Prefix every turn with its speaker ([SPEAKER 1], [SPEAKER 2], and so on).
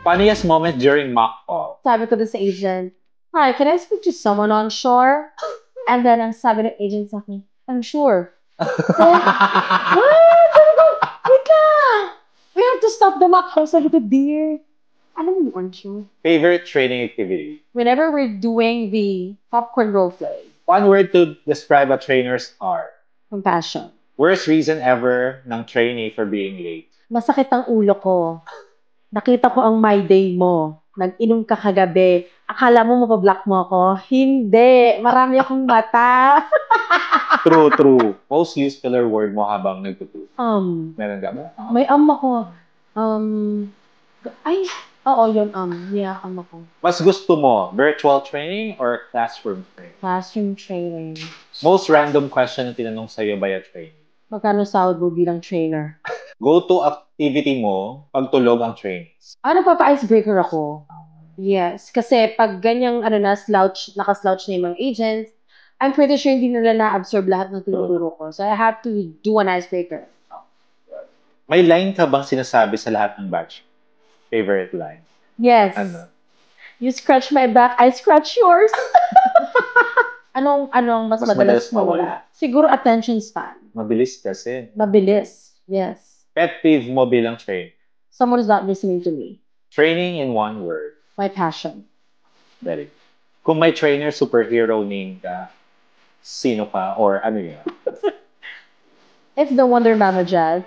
[SPEAKER 1] Funniest moment during mock call.
[SPEAKER 2] Sabi ko doon sa agent, "Hi, can I speak to someone on shore?" And then ang sabi ng agent sa akin, "I'm sure." What? Sabi ko, wait lang. We have to stop the mock call. Sabi ko, dear, alam mo, aren't you?
[SPEAKER 1] Favorite training activity.
[SPEAKER 2] Whenever we're doing the popcorn role play,
[SPEAKER 1] One word to describe a trainer's art.
[SPEAKER 2] compassion.
[SPEAKER 1] Worst reason ever ng trainee for being late.
[SPEAKER 2] Masakit ang ulo ko. Nakita ko ang my day mo. Nag-inom ka kagabi. Akala mo mapablock mo ako? Hindi. Marami akong mata.
[SPEAKER 1] True, true. Most used filler word mo habang nagtuturo. Meron ka ba?
[SPEAKER 2] May ako. Ay, oo, yun, yeah, ako.
[SPEAKER 1] Mas gusto mo, virtual training or classroom training?
[SPEAKER 2] Classroom training.
[SPEAKER 1] Most random question na tinanong sa'yo by a trainee.
[SPEAKER 2] Magkano sahod mo bilang trainer?
[SPEAKER 1] Go-to activity mo pag tulog ang trainees.
[SPEAKER 2] Nagpapa-icebreaker ako. Yes, kasi pag ganyang naka-slouch na yung mga agents, I'm pretty sure hindi nila na-absorb lahat ng tinuturo ko. So I have to do an icebreaker.
[SPEAKER 1] May line ka bang sinasabi sa lahat ng batch? Favorite line?
[SPEAKER 2] Yes.
[SPEAKER 1] Ano?
[SPEAKER 2] You scratch my back, I scratch yours. Anong mas madalas mawala? Siguro attention span.
[SPEAKER 1] Mabilis kasi.
[SPEAKER 2] Mabilis. Yes.
[SPEAKER 1] Pet peeve mo bilang trainer?
[SPEAKER 2] Someone is not listening to me.
[SPEAKER 1] Training in one word.
[SPEAKER 2] My passion.
[SPEAKER 1] Very good. Kung may trainer superhero name ka, sino ka or ano yun?
[SPEAKER 2] It's the Wonder Mama Jazz.